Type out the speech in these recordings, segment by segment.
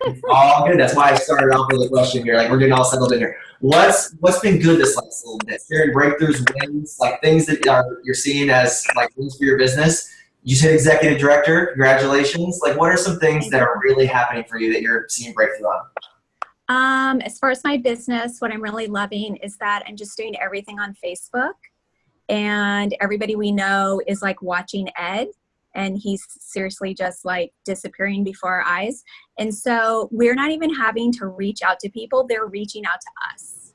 It's all good. That's why I started off with a question here. Like we're getting all settled in here. What's been good this last little bit? Sharing breakthroughs, wins, like things that you're seeing as like wins for your business. You said executive director. Congratulations. Like what are some things that are really happening for you that you're seeing breakthrough on? As far as my business, what I'm really loving is that I'm just doing everything on Facebook, and everybody we know is like watching Ed, and he's seriously just like disappearing before our eyes. And so we're not even having to reach out to people, they're reaching out to us.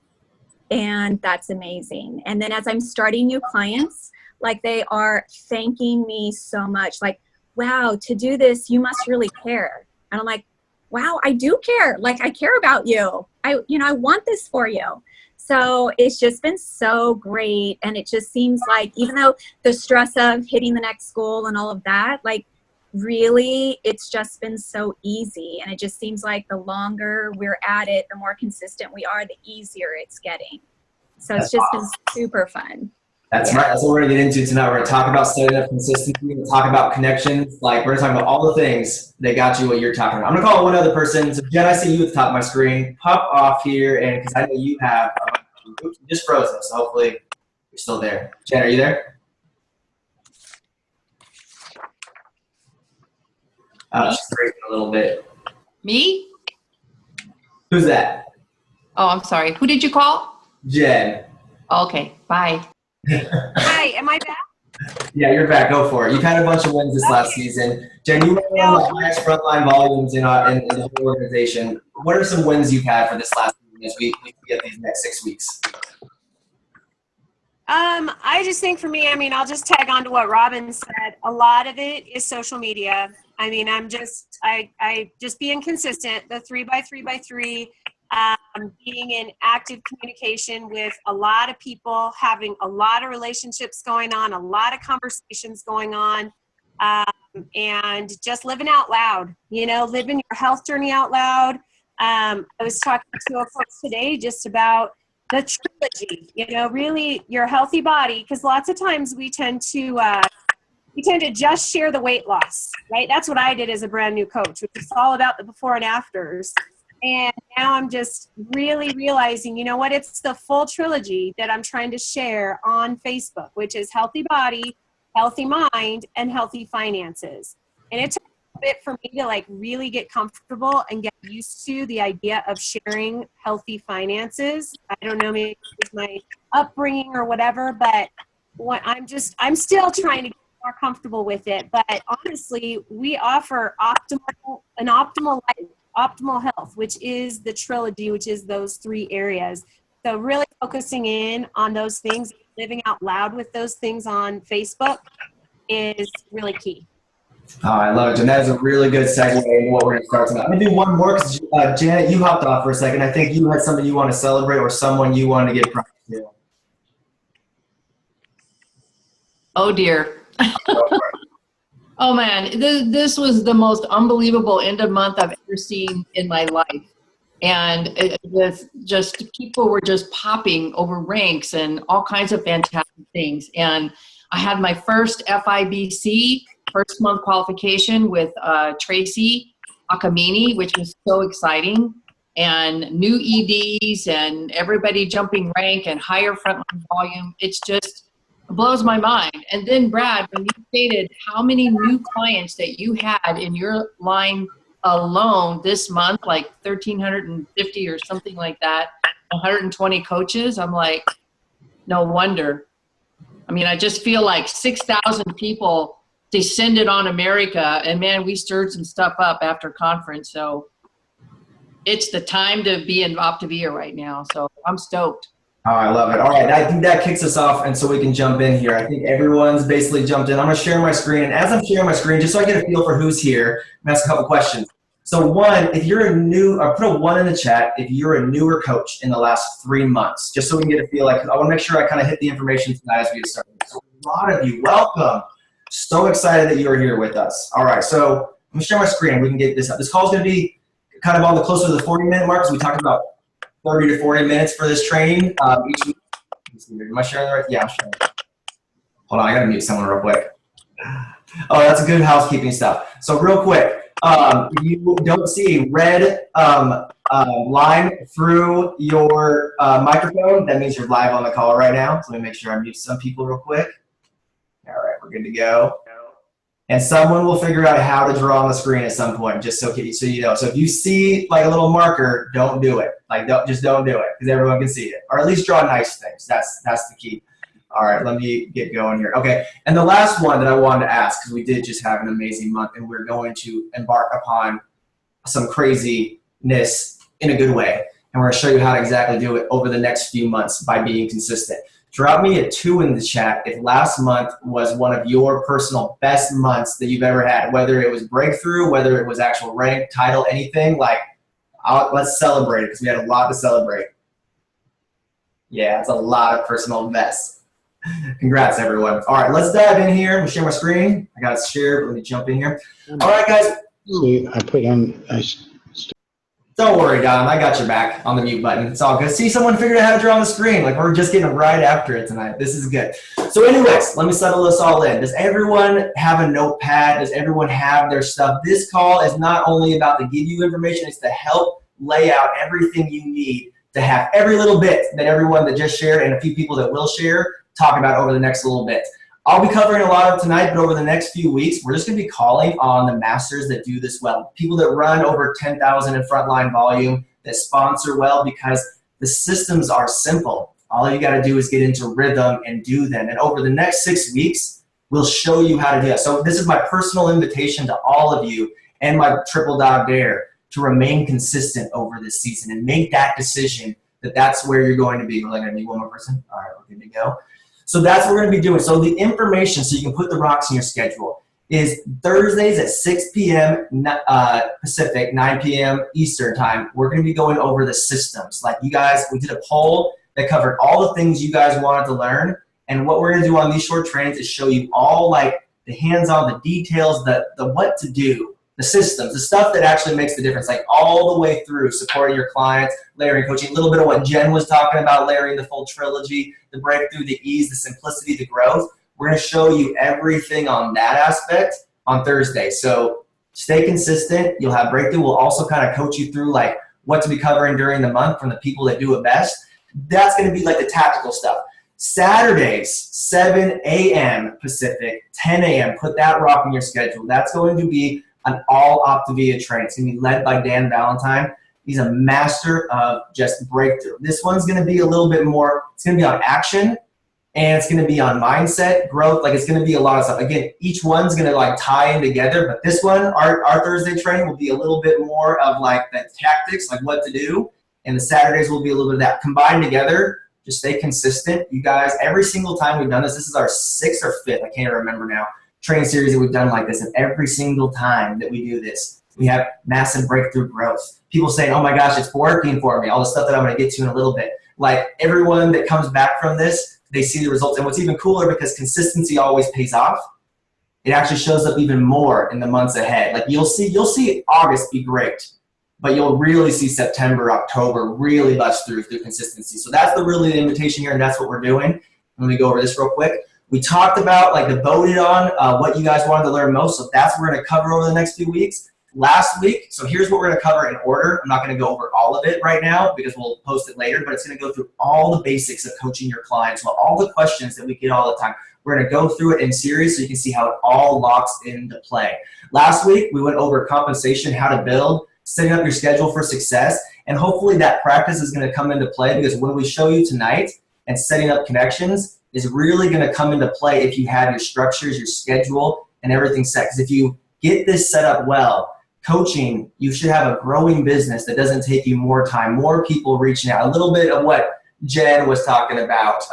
And that's amazing. And then as I'm starting new clients, like they are thanking me so much, like, wow, to do this, you must really care. And I'm like, wow, I do care. Like I care about you. I want this for you. So it's just been so great. And it just seems like even though the stress of hitting the next goal and all of that, like really, it's just been so easy. And it just seems like the longer we're at it, the more consistent we are, the easier it's getting. So it's just been super fun. That's right. That's what we're going to get into tonight. We're going to talk about setting up consistency. We're going to talk about connections. Like we're going to talk about all the things that got you what you're talking about. I'm going to call one other person. So Jen, I see you at the top of my screen. Pop off here, and because I know you have, oops, you just frozen. So hopefully you're still there. Jen, are you there? She's breaking a little bit. Me? Who's that? Oh, I'm sorry. Who did you call? Jen. Okay, bye. Hi, am I back? Yeah, you're back. Go for it. You've had a bunch of wins this last season. Jen, you were one of the highest frontline volumes in the whole organization. What are some wins you've had for this last season as we get these next 6 weeks? I just think for me, I mean, I'll just tag on to what Robin said. A lot of it is social media. I mean, I just being consistent, the 3x3x3, being in active communication with a lot of people, having a lot of relationships going on, a lot of conversations going on, and just living out loud, living your health journey out loud. I was talking to a folks today just about the trilogy, really your healthy body, because lots of times we tend to just share the weight loss, right? That's what I did as a brand new coach, which is all about the before and afters. And now I'm just really realizing, you know what, it's the full trilogy that I'm trying to share on Facebook, which is healthy body, healthy mind, and healthy finances. And it took a bit for me to like really get comfortable and get used to the idea of sharing healthy finances. I don't know, maybe it's my upbringing or whatever, but I'm still trying to get more comfortable with it. But honestly, we offer an optimal life, optimal health, which is the trilogy, which is those 3 areas. So really focusing in on those things, living out loud with those things on Facebook is really key. Oh, I love it, Jen. That is a really good segue into what we're going to start tonight. I'm going to do one more because Janet, you hopped off for a second. I think you had something you want to celebrate or someone you want to give props to. Oh, dear. Oh, man. This was the most unbelievable end of month I've ever seen in my life. And people were just popping over ranks and all kinds of fantastic things. And I had my first FIBC, first month qualification with Tracy Akamini, which was so exciting, and new EDs and everybody jumping rank and higher frontline volume. It's just blows my mind. And then Brad, when you stated how many new clients that you had in your line alone this month, like 1,350 or something like that, 120 coaches, I'm like, no wonder. I mean, I just feel like 6,000 people descended on America, and man, we stirred some stuff up after conference. So it's the time to be in Optavia right now. So I'm stoked. Oh, I love it. All right, I think that kicks us off, and so we can jump in here. I think everyone's basically jumped in. I'm going to share my screen, and as I'm sharing my screen, just so I get a feel for who's here, I'm going to ask a couple questions. So one, if you're I'll put a 1 in the chat if you're a newer coach in the last 3 months, just so we can get a feel. Like I want to make sure I kind of hit the information tonight as we get started. So a lot of you, welcome. So excited that you are here with us. All right, so I'm going to share my screen, and we can get this up. This call is going to be kind of on the closer to the 40-minute mark, because we talked about 30 to 40 minutes for this training each week. Am I sharing the right? Yeah, I'm sharing. Hold on, I got to mute someone real quick. Oh, that's good housekeeping stuff. So real quick, you don't see a red line through your microphone, that means you're live on the call right now. So let me make sure I mute some people real quick. All right, we're good to go. And someone will figure out how to draw on the screen at some point, just so you know. So if you see like a little marker, don't do it. Like just don't do it, because everyone can see it. Or at least draw nice things. That's the key. All right, let me get going here. Okay, and the last one that I wanted to ask, because we did just have an amazing month, and we're going to embark upon some craziness in a good way. And we're going to show you how to exactly do it over the next few months by being consistent. Drop me a 2 in the chat if last month was one of your personal best months that you've ever had, whether it was breakthrough, whether it was actual rank, title, anything. Like, let's celebrate it, because we had a lot to celebrate. Yeah, it's a lot of personal best. Congrats, everyone. All right, let's dive in here. I'm going to share my screen. I got it shared, but let me jump in here. All right, guys. I put on. Don't worry, Don. I got your back on the mute button. It's all good. See, someone figured out how to draw on the screen. Like, we're just getting right after it tonight. This is good. So anyways, let me settle this all in. Does everyone have a notepad? Does everyone have their stuff? This call is not only about to give you information. It's to help lay out everything you need to have every little bit that everyone that just shared and a few people that will share talk about over the next little bit. I'll be covering a lot of tonight, but over the next few weeks, we're just going to be calling on the masters that do this well. People that run over 10,000 in frontline volume, that sponsor well, because the systems are simple. All you got to do is get into rhythm and do them. And over the next 6 weeks, we'll show you how to do that. So this is my personal invitation to all of you and my triple dog dare to remain consistent over this season and make that decision that that's where you're going to be. We're going to need one more person. All right, we're good to go. So that's what we're going to be doing. So the information, so you can put the rocks in your schedule, is Thursdays at 6 p.m. Pacific, 9 p.m. Eastern time. We're going to be going over the systems. Like you guys, we did a poll that covered all the things you guys wanted to learn. And what we're going to do on these short trainings is show you all like the hands-on, the details, the what to do, the systems, the stuff that actually makes the difference, like all the way through supporting your clients, layering coaching, a little bit of what Jen was talking about, layering the full trilogy, the breakthrough, the ease, the simplicity, the growth. We're going to show you everything on that aspect on Thursday. So stay consistent. You'll have breakthrough. We'll also kind of coach you through like what to be covering during the month from the people that do it best. That's going to be like the tactical stuff. Saturdays, 7 a.m. Pacific, 10 a.m. Put that rock in your schedule. That's going to be an all Optavia training. It's going to be led by Dan Valentine. He's a master of just breakthrough. This one's going to be a little bit more, it's going to be on action, and it's going to be on mindset, growth. Like it's going to be a lot of stuff. Again, each one's going to like tie in together, but this one, our Thursday training will be a little bit more of like the tactics, like what to do, and the Saturdays will be a little bit of that. Combined together, just stay consistent. You guys, every single time we've done this is our 6th or 5th, I can't remember now, training series that we've done like this, and every single time that we do this, we have massive breakthrough growth. People saying, oh my gosh, it's working for me, all the stuff that I'm going to get to in a little bit. Like everyone that comes back from this, they see the results. And what's even cooler, because consistency always pays off, it actually shows up even more in the months ahead. Like you'll see August be great, but you'll really see September, October really bust through consistency. So that's really the invitation here, and that's what we're doing. Let me go over this real quick. We talked about like the voted on what you guys wanted to learn most, so that's what we're going to cover over the next few weeks. Last week, so here's what we're going to cover in order. I'm not going to go over all of it right now because we'll post it later, but it's going to go through all the basics of coaching your clients, well, all the questions that we get all the time. We're going to go through it in series so you can see how it all locks into play. Last week, we went over compensation, how to build, setting up your schedule for success, and hopefully that practice is going to come into play, because when we show you tonight and setting up connections is really going to come into play if you have your structures, your schedule, and everything set. Because if you get this set up well, coaching, you should have a growing business that doesn't take you more time, more people reaching out. A little bit of what Jen was talking about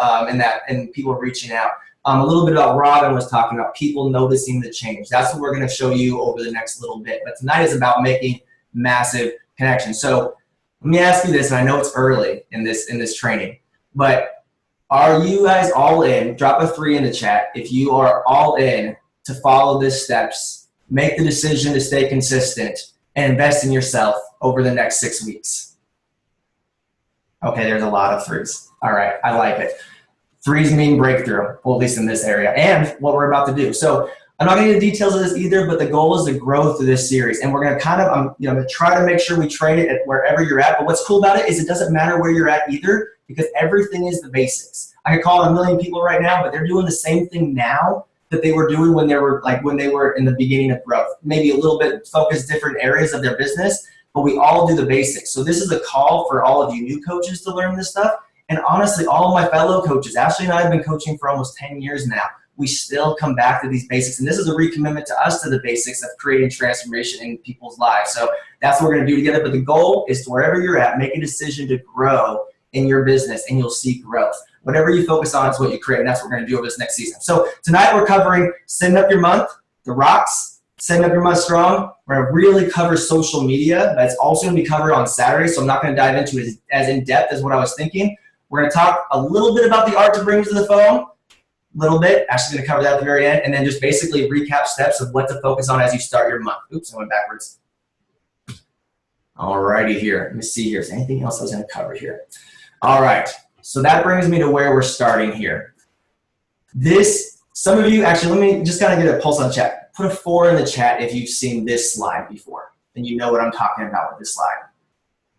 and people reaching out. A little bit about Robin was talking about people noticing the change. That's what we're going to show you over the next little bit. But tonight is about making massive connections. So let me ask you this, and I know it's early in this training, but are you guys all in? Drop a 3 in the chat if you are all in to follow these steps, make the decision to stay consistent, and invest in yourself over the next 6 weeks. Okay, there's a lot of 3s. All right, I like it. 3s mean breakthrough, well, at least in this area, and what we're about to do. So I'm not going to get the details of this either, but the goal is to grow through this series. And we're going to kind of, I'm going to try to make sure we train it at wherever you're at. But what's cool about it is it doesn't matter where you're at either, because everything is the basics. I could call a million people right now, but they're doing the same thing now that they were doing when they were in the beginning of growth. Maybe a little bit focused different areas of their business, but we all do the basics. So this is a call for all of you new coaches to learn this stuff. And honestly, all of my fellow coaches, Ashley and I have been coaching for almost 10 years now. We still come back to these basics. And this is a recommitment to us to the basics of creating transformation in people's lives. So that's what we're going to do together. But the goal is to wherever you're at, make a decision to grow in your business, and you'll see growth. Whatever you focus on is what you create, and that's what we're going to do over this next season. So tonight we're covering setting up your month, the rocks, setting up your month strong. We're going to really cover social media. That's also going to be covered on Saturday, so I'm not going to dive into it as in depth as what I was thinking. We're going to talk a little bit about the art to bring you to the phone. Little bit. Ashley's going to cover that at the very end, and then just basically recap steps of what to focus on as you start your month. Oops, I went backwards. All righty here. Let me see here. Is there anything else I was going to cover here? All right. So that brings me to where we're starting here. Some of you, actually, let me just kind of get a pulse on chat. Put a 4 in the chat if you've seen this slide before, and you know what I'm talking about with this slide.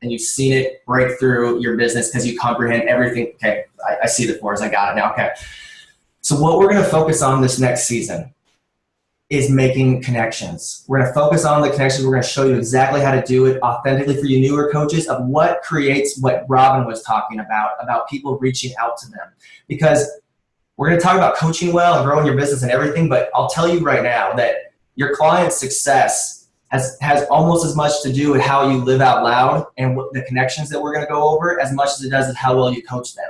And you've seen it break through your business because you comprehend everything. Okay, I see the 4s. I got it now. Okay. So what we're going to focus on this next season is making connections. We're going to focus on the connections. We're going to show you exactly how to do it authentically for you newer coaches, of what creates what Robin was talking about people reaching out to them. Because we're going to talk about coaching well and growing your business and everything, but I'll tell you right now that your client's success has almost as much to do with how you live out loud and what the connections that we're going to go over as much as it does with how well you coach them.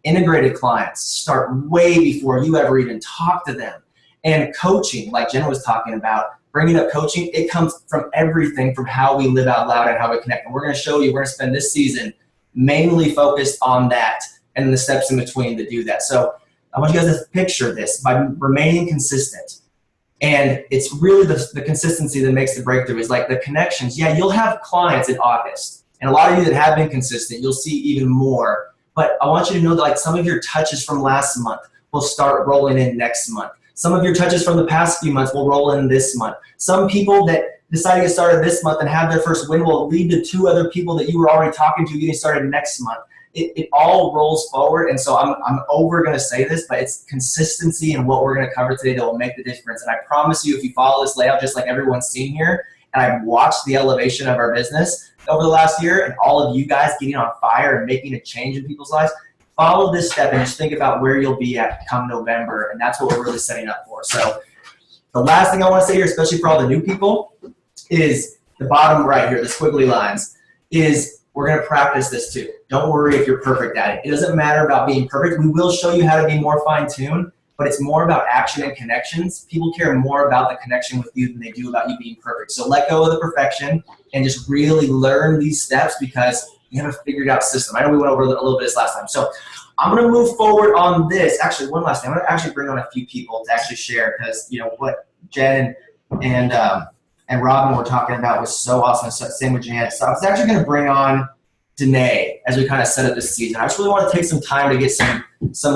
Integrated clients start way before you ever even talk to them. And coaching, like Jen was talking about, bringing up coaching, it comes from everything from how we live out loud and how we connect. And we're going to show you, we're going to spend this season mainly focused on that and the steps in between to do that. So I want you guys to picture this by remaining consistent. And it's really the consistency that makes the breakthrough, is like the connections. Yeah, you'll have clients in August. And a lot of you that have been consistent, you'll see even more. But I want you to know that like some of your touches from last month will start rolling in next month. Some of your touches from the past few months will roll in this month. Some people that decide to get started this month and have their first win will lead to 2 other people that you were already talking to getting started next month. It all rolls forward. And so I'm going to say this, but it's consistency in what we're going to cover today that will make the difference. And I promise you, if you follow this layout, just like everyone's seen here, and I've watched the elevation of our business over the last year and all of you guys getting on fire and making a change in people's lives, follow this step and just think about where you'll be at come November. And that's what we're really setting up for. So the last thing I want to say here, especially for all the new people, is the bottom right here, the squiggly lines, is we're going to practice this too. Don't worry if you're perfect at it. It doesn't matter about being perfect. We will show you how to be more fine-tuned, but it's more about action and connections. People care more about the connection with you than they do about you being perfect. So let go of the perfection and just really learn these steps, because you have a figured out system. I know we went over a little bit this last time. So I'm going to move forward on this. Actually, one last thing. I'm going to actually bring on a few people to actually share, because you know what Jen and Robin were talking about was so awesome. So, same with Jan. So I was actually going to bring on Danae as we kind of set up this season. I just really want to take some time to get some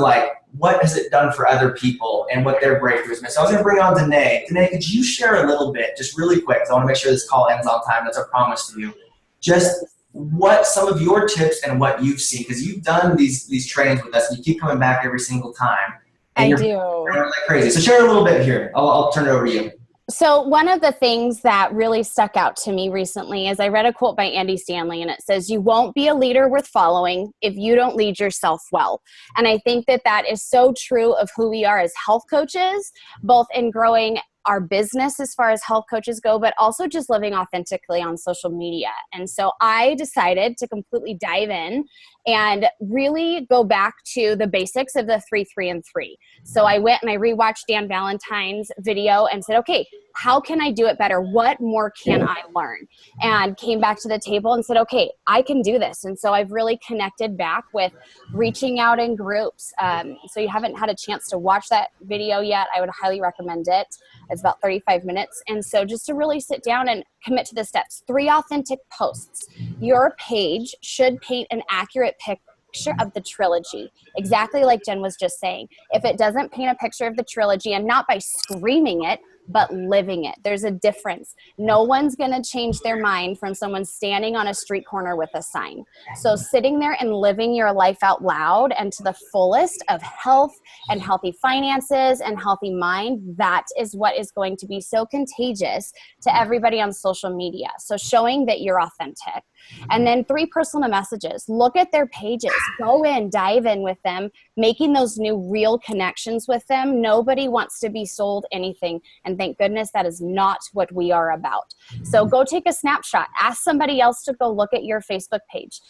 like, what has it done for other people and what their breakthroughs been. So I was going to bring on Danae. Danae, could you share a little bit, just really quick, because I want to make sure this call ends on time. That's our promise to you. Just what some of your tips and what you've seen, because you've done these trainings with us and you keep coming back every single time. And I do. You're like crazy. So share a little bit here. I'll turn it over to you. So one of the things that really stuck out to me recently is I read a quote by Andy Stanley, and it says, "You won't be a leader worth following if you don't lead yourself well." And I think that is so true of who we are as health coaches, both in growing our business as far as health coaches go, but also just living authentically on social media. And so I decided to completely dive in and really go back to the basics of the 3, 3, and 3. So I went and I rewatched Dan Valentine's video and said, okay, how can I do it better? What more can I learn? And came back to the table and said, okay, I can do this. And so I've really connected back with reaching out in groups. So you haven't had a chance to watch that video yet, I would highly recommend it. It's about 35 minutes. And so just to really sit down and commit to the steps. 3 authentic posts. Your page should paint an accurate picture of the trilogy, exactly like Jen was just saying. If it doesn't paint a picture of the trilogy, and not by screaming it, but living it. There's a difference. No one's going to change their mind from someone standing on a street corner with a sign. So sitting there and living your life out loud and to the fullest of health and healthy finances and healthy mind, that is what is going to be so contagious to everybody on social media. So showing that you're authentic. And then 3 personal messages. Look at their pages. Go in, dive in with them, making those new real connections with them. Nobody wants to be sold anything. And thank goodness that is not what we are about. So go take a snapshot. Ask somebody else to go look at your Facebook page.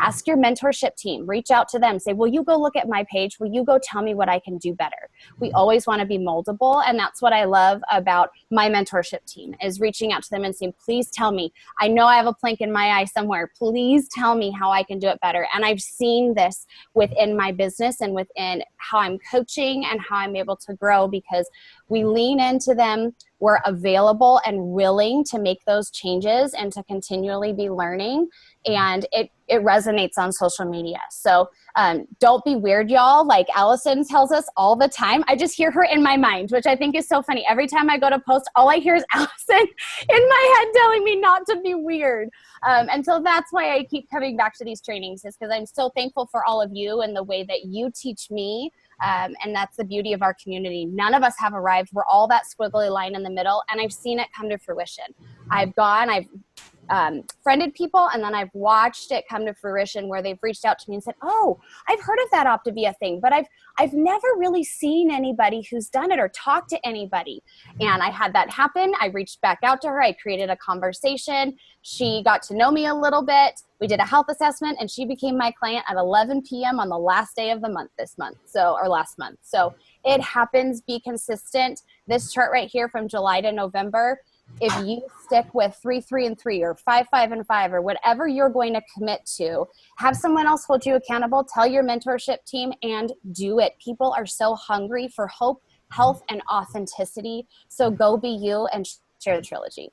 Ask your mentorship team. Reach out to them. Say, will you go look at my page? Will you go tell me what I can do better? We always want to be moldable. And that's what I love about my mentorship team, is reaching out to them and saying, please tell me. I know I have a plank in my eye somewhere. Please tell me how I can do it better. And I've seen this within my business and within how I'm coaching and how I'm able to grow, because we lean into them. We're available and willing to make those changes and to continually be learning. And it resonates on social media. So don't be weird, y'all. Like Allison tells us all the time. I just hear her in my mind, which I think is so funny. Every time I go to post, all I hear is Allison in my head telling me not to be weird. And so that's why I keep coming back to these trainings, is because I'm so thankful for all of you and the way that you teach me. And that's the beauty of our community. None of us have arrived. We're all that squiggly line in the middle, and I've seen it come to fruition. I've friended people, and then I've watched it come to fruition where they've reached out to me and said, oh, I've heard of that Optavia thing, but I've never really seen anybody who's done it or talked to anybody. And I had that happen. I reached back out to her. I created a conversation. She got to know me a little bit. We did a health assessment, and she became my client at 11 p.m. on the last day of the month last month. So it happens. Be consistent. This chart right here from July to November, if you stick with 3, 3, and 3, or 5, 5, and 5, or whatever you're going to commit to, have someone else hold you accountable, tell your mentorship team, and do it. People are so hungry for hope, health, and authenticity. So go be you and share the trilogy.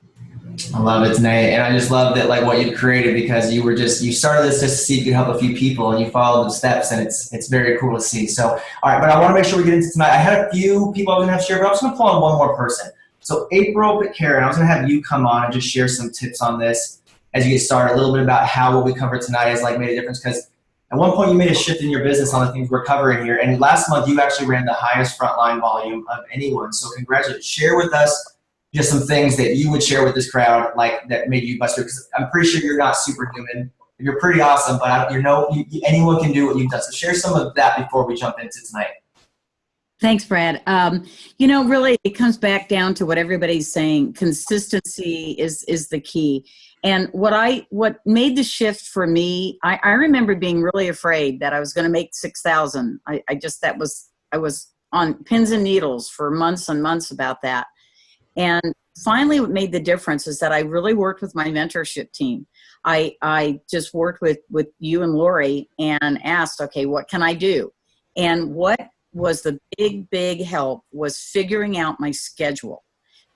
I love it, Tanae. And I just love that, like, what you created, because you started this just to see if you could help a few people, and you followed the steps, and it's very cool to see. So, all right, but I want to make sure we get into tonight. I had a few people I was going to have to share, but I'm just going to pull on one more person. So April Karen, I was going to have you come on and just share some tips on this as you get started, a little bit about how what we covered tonight has like made a difference, because at one point you made a shift in your business on the things we're covering here. And last month you actually ran the highest frontline volume of anyone. So congratulations. Share with us just some things that you would share with this crowd, like that made you bust through, because I'm pretty sure you're not superhuman. You're pretty awesome, but anyone can do what you've done. So share some of that before we jump into tonight. Thanks, Brad. Really, it comes back down to what everybody's saying. Consistency is the key. And what made the shift for me, I remember being really afraid that I was going to make 6,000. I was on pins and needles for months and months about that. And finally, what made the difference is that I really worked with my mentorship team. I just worked with you and Lori and asked, okay, what can I do? And what was the big help was figuring out my schedule,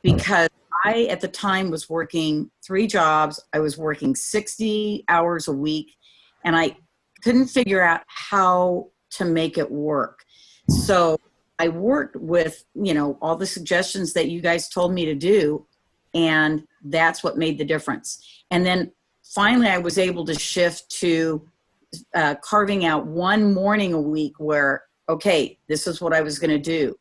because I at the time was working 3 jobs. I was working 60 hours a week, and I couldn't figure out how to make it work. So I worked with, all the suggestions that you guys told me to do, and that's what made the difference. And then finally I was able to shift to carving out one morning a week where, okay, this is what I was going to do.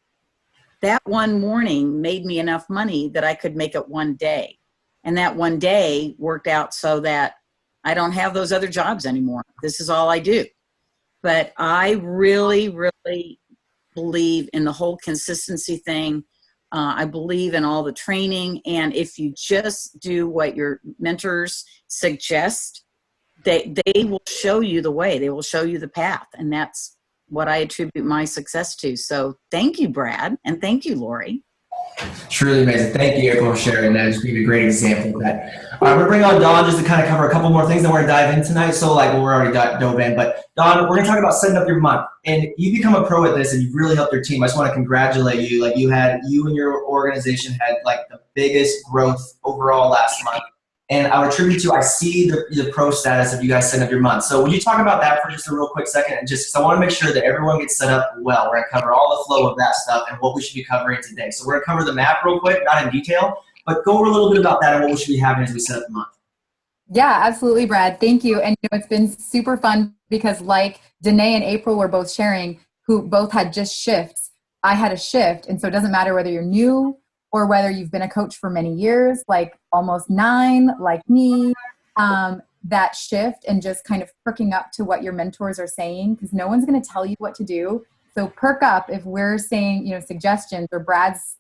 That one morning made me enough money that I could make it one day. And that one day worked out so that I don't have those other jobs anymore. This is all I do. But I really, really believe in the whole consistency thing. I believe in all the training. And if you just do what your mentors suggest, they will show you the way. They will show you the path. And that's what I attribute my success to. So thank you, Brad, and thank you, Lori. Truly amazing. Thank you, April, for sharing that. Just gave you a great example of that. All right, we're going to bring on Dawn just to kind of cover a couple more things that we're going to dive in tonight. So we're already dove in, but Dawn, we're going to talk about setting up your month. And you've become a pro at this, and you've really helped your team. I just want to congratulate you. You and your organization had the biggest growth overall last month. And I would attribute to, I see the pro status of you guys setting up your month. So would you talk about that for just a real quick second? And just, 'cause I want to make sure that everyone gets set up well. We're going to cover all the flow of that stuff and what we should be covering today. So we're going to cover the map real quick, not in detail, but go over a little bit about that and what we should be having as we set up the month. Yeah, absolutely, Brad. Thank you. And it's been super fun because like Danae and April were both sharing, who both had just shifts. I had a shift. And so it doesn't matter whether you're new or whether you've been a coach for many years, like almost 9, like me, that shift and just kind of perking up to what your mentors are saying, because no one's going to tell you what to do. So perk up if we're saying, suggestions, or Brad's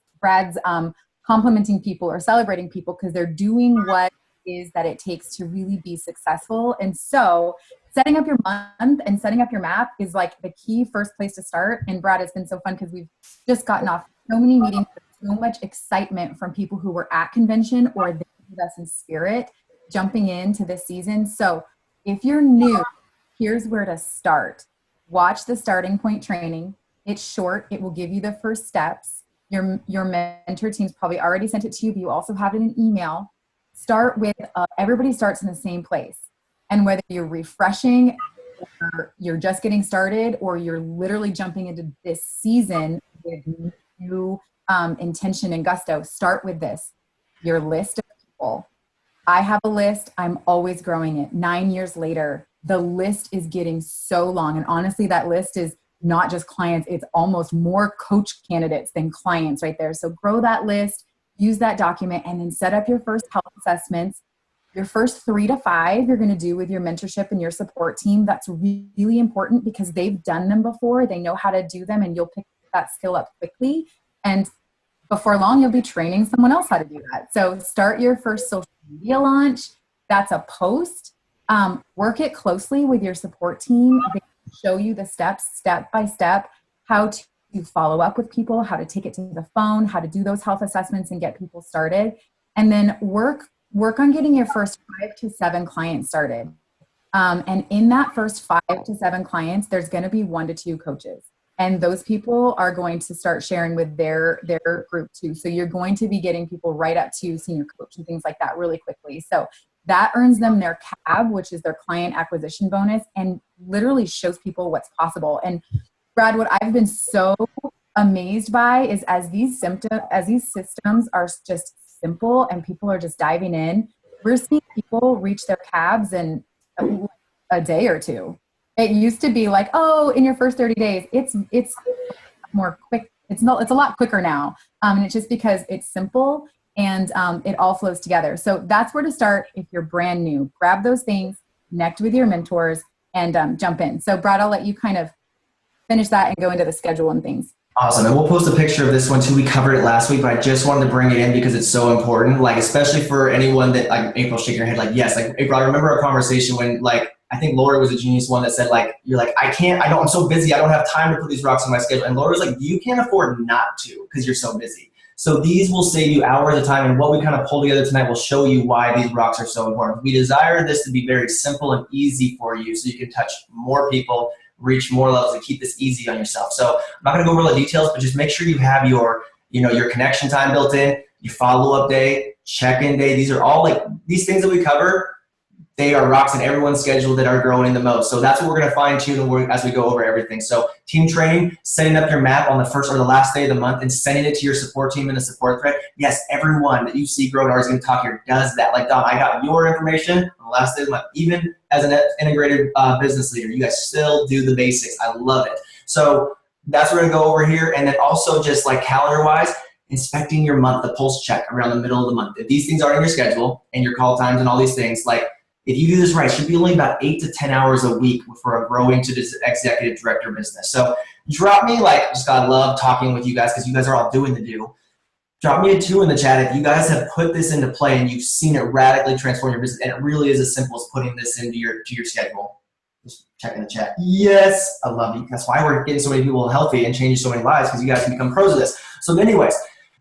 complimenting people or celebrating people because they're doing what is that it takes to really be successful. And so setting up your month and setting up your map is like the key first place to start. And Brad, it's been so fun because we've just gotten off so many meetings with so much excitement from people who were at convention or they with us in spirit jumping into this season. So if you're new, here's where to start. Watch the starting point training. It's short. It will give you the first steps. Your mentor team's probably already sent it to you, but you also have it in email. Start with, everybody starts in the same place. And whether you're refreshing, or you're just getting started, or you're literally jumping into this season with new intention and gusto, start with this. Your list of people. I have a list. I'm always growing it. 9 years later, the list is getting so long. And honestly, that list is not just clients. It's almost more coach candidates than clients right there. So grow that list, use that document, and then set up your first health assessments. Your first 3 to 5 you're going to do with your mentorship and your support team. That's really important because they've done them before. They know how to do them, and you'll pick that skill up quickly. And before long, you'll be training someone else how to do that. So start your first social media launch. That's a post. Work it closely with your support team. They show you the steps, step by step, how to follow up with people, how to take it to the phone, how to do those health assessments and get people started. And then work on getting your first 5 to 7 clients started. And in that first 5 to 7 clients, there's going to be 1 to 2 coaches. And those people are going to start sharing with their group too. So you're going to be getting people right up to senior coach and things like that really quickly. So that earns them their CAB, which is their client acquisition bonus, and literally shows people what's possible. And Brad, what I've been so amazed by is as these systems are just simple and people are just diving in, we're seeing people reach their CABs in a day or 2. It used to be like, oh, in your first 30 days, it's more quick. It's a lot quicker now. And it's just because it's simple and it all flows together. So that's where to start if you're brand new. Grab those things, connect with your mentors, and jump in. So Brad, I'll let you kind of finish that and go into the schedule and things. Awesome. And we'll post a picture of this one too. We covered it last week, but I just wanted to bring it in because it's so important. Like, especially for anyone that, like, April, shake your head like, yes. Like, April, I remember our conversation when, like, I think Laura was a genius one that said, like, you're like, I'm so busy. I don't have time to put these rocks on my schedule. And Laura was like, you can't afford not to because you're so busy. So these will save you hours of time. And what we kind of pull together tonight will show you why these rocks are so important. We desire this to be very simple and easy for you so you can touch more people, reach more levels, and keep this easy on yourself. So I'm not going to go over all the details, but just make sure you have your connection time built in, your follow-up day, check-in day. These are all, like, these things that we cover, they are rocks in everyone's schedule that are growing the most. So that's what we're going to fine tune as we go over everything. So team training, setting up your map on the first or the last day of the month and sending it to your support team in the support thread. Yes, everyone that you see growing or is going to talk here does that. Like, Dom, I got your information on the last day of the month. Even as an integrated business leader, you guys still do the basics. I love it. So that's what we're going to go over here. And then also just like calendar-wise, inspecting your month, the pulse check around the middle of the month. If these things aren't in your schedule and your call times and all these things, like, if you do this right, it should be only about 8 to 10 hours a week for a growing to this executive director business. So drop me, like, just I love talking with you guys because you guys are all doing the do. Drop me a 2 in the chat if you guys have put this into play and you've seen it radically transform your business, and it really is as simple as putting this into your schedule. Just check in the chat. Yes, I love you. That's why we're getting so many people healthy and changing so many lives, because you guys can become pros of this. So anyways,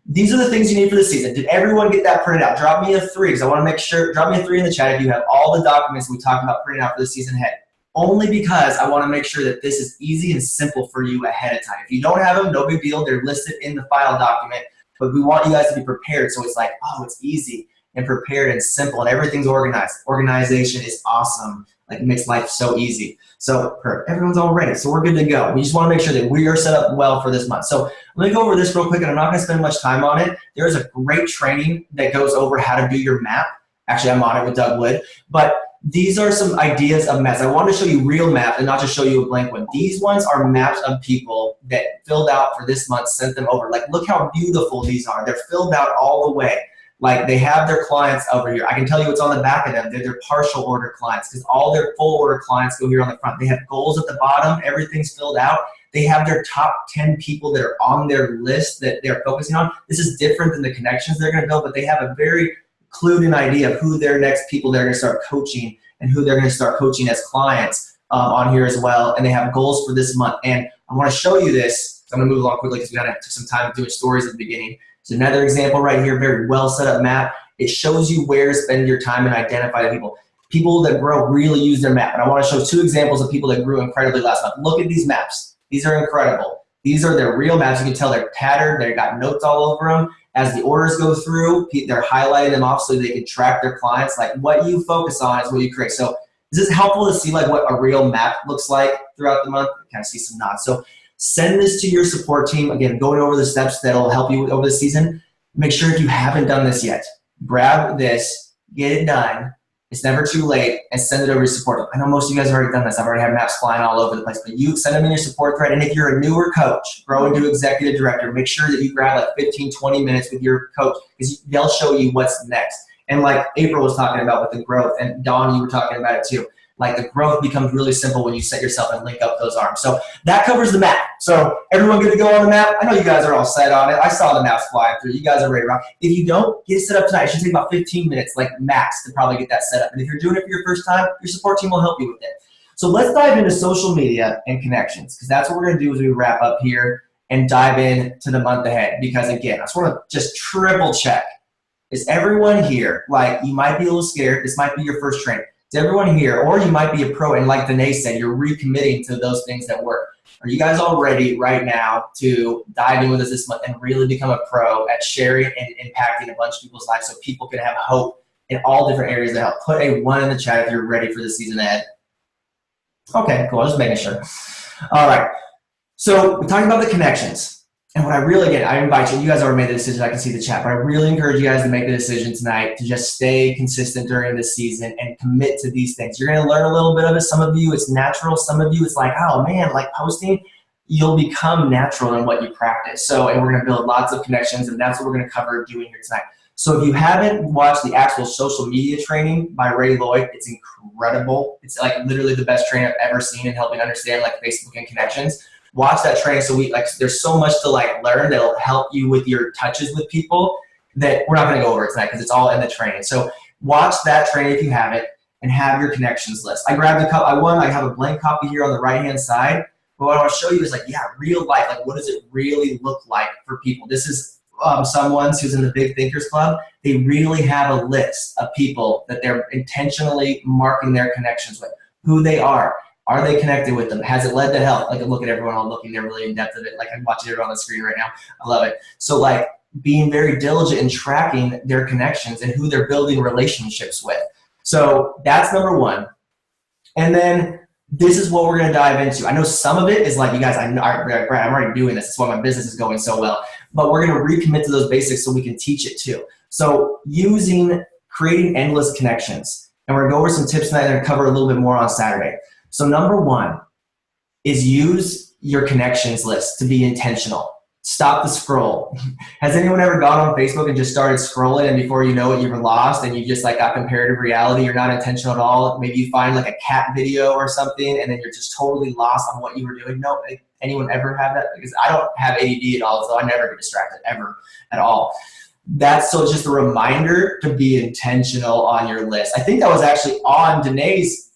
these are the things you need for the season. Did everyone get that printed out? Drop me a 3 because I want to make sure. Drop me a 3 in the chat if you have all the documents we talked about printing out for the season ahead. Only because I want to make sure that this is easy and simple for you ahead of time. If you don't have them, no big deal. They're listed in the file document. But we want you guys to be prepared so it's like, oh, it's easy. and prepared and simple, and everything's organized. Organization is awesome. Like, it makes life so easy. So everyone's all ready. So we're good to go. We just want to make sure that we are set up well for this month. So let me go over this real quick, and I'm not going to spend much time on it. There is a great training that goes over how to do your map. Actually, I'm on it with Doug Wood. But these are some ideas of maps. I want to show you real maps and not just show you a blank one. These ones are maps of people that filled out for this month, sent them over. Like, look how beautiful these are. They're filled out all the way. Like, they have their clients over here. I can tell you what's on the back of them. They're their partial order clients, because all their full order clients go here on the front. They have goals at the bottom. Everything's filled out. They have their top 10 people that are on their list that they're focusing on. This is different than the connections they're going to build, but they have a very clued in idea of who their next people they're going to start coaching and who they're going to start coaching as clients on here as well. And they have goals for this month. And I want to show you this. So I'm going to move along quickly because we took some time doing stories at the beginning. So another example right here, very well set up map. It shows you where to spend your time and identify the people. People that grow really use their map. And I want to show 2 examples of people that grew incredibly last month. Look at these maps. These are incredible. These are their real maps. You can tell they're tattered. They've got notes all over them. As the orders go through, they're highlighting them off so they can track their clients. Like, what you focus on is what you create. So is this helpful to see like what a real map looks like throughout the month? You kind of see some nods. So send this to your support team. Again, going over the steps that'll help you over the season. Make sure if you haven't done this yet, grab this, get it done. It's never too late, and send it over to your support team. I know most of you guys have already done this. I've already had maps flying all over the place, but you send them in your support thread. And if you're a newer coach, grow into executive director, make sure that you grab like 15, 20 minutes with your coach, because they'll show you what's next. And like April was talking about with the growth, and Dawn, you were talking about it too. Like, the growth becomes really simple when you set yourself and link up those arms. So that covers the map. So everyone good to go on the map? I know you guys are all set on it. I saw the maps flying through. You guys are ready to rock. If you don't, get it set up tonight. It should take about 15 minutes, like max, to probably get that set up. And if you're doing it for your first time, your support team will help you with it. So let's dive into social media and connections, because that's what we're going to do as we wrap up here and dive into the month ahead. Because again, I just want to just triple check. Is everyone here, like, you might be a little scared. This might be your first training. Is everyone here, or you might be a pro, and like Danae said, you're recommitting to those things that work. Are you guys all ready right now to dive in with us this month and really become a pro at sharing and impacting a bunch of people's lives so people can have hope in all different areas of help? Put a 1 in the chat if you're ready for the season ahead. Okay, cool. Just making sure. All right. So we talked about the connections. And what I really get, I invite you, you guys already made the decision, I can see the chat, but I really encourage you guys to make the decision tonight to just stay consistent during this season and commit to these things. You're going to learn a little bit of it. Some of you, it's natural. Some of you, it's like, oh man, like posting, you'll become natural in what you practice. So, and we're going to build lots of connections, and that's what we're going to cover doing here tonight. So if you haven't watched the actual social media training by Ray Lloyd, it's incredible. It's like literally the best training I've ever seen in helping understand like Facebook and connections. Watch that training. So there's so much to like learn that'll help you with your touches with people that we're not going to go over tonight because it's all in the training. So watch that training if you haven't, and have your connections list. I grabbed I have a blank copy here on the right-hand side. But what I want to show you is like, yeah, real life. Like, what does it really look like for people? This is someone who's in the Big Thinkers Club. They really have a list of people that they're intentionally marking their connections with, who they are. Are they connected with them? Has it led to help? Like, look at everyone all looking. They're really in depth of it. Like, I'm watching it on the screen right now. I love it. So like being very diligent in tracking their connections and who they're building relationships with. So that's number 1. And then this is what we're going to dive into. I know some of it is like, you guys, I'm already doing this. That's why my business is going so well. But we're going to recommit to those basics so we can teach it too. So creating endless connections. And we're going to go over some tips tonight and cover a little bit more on Saturday. So number 1 is use your connections list to be intentional. Stop the scroll. Has anyone ever gone on Facebook and just started scrolling, and before you know it, you were lost and you just like got comparative reality? You're not intentional at all. Maybe you find like a cat video or something, and then you're just totally lost on what you were doing. No, anyone ever have that? Because I don't have ADD at all, so I never get distracted ever at all. So it's just a reminder to be intentional on your list. I think that was actually on Danae's.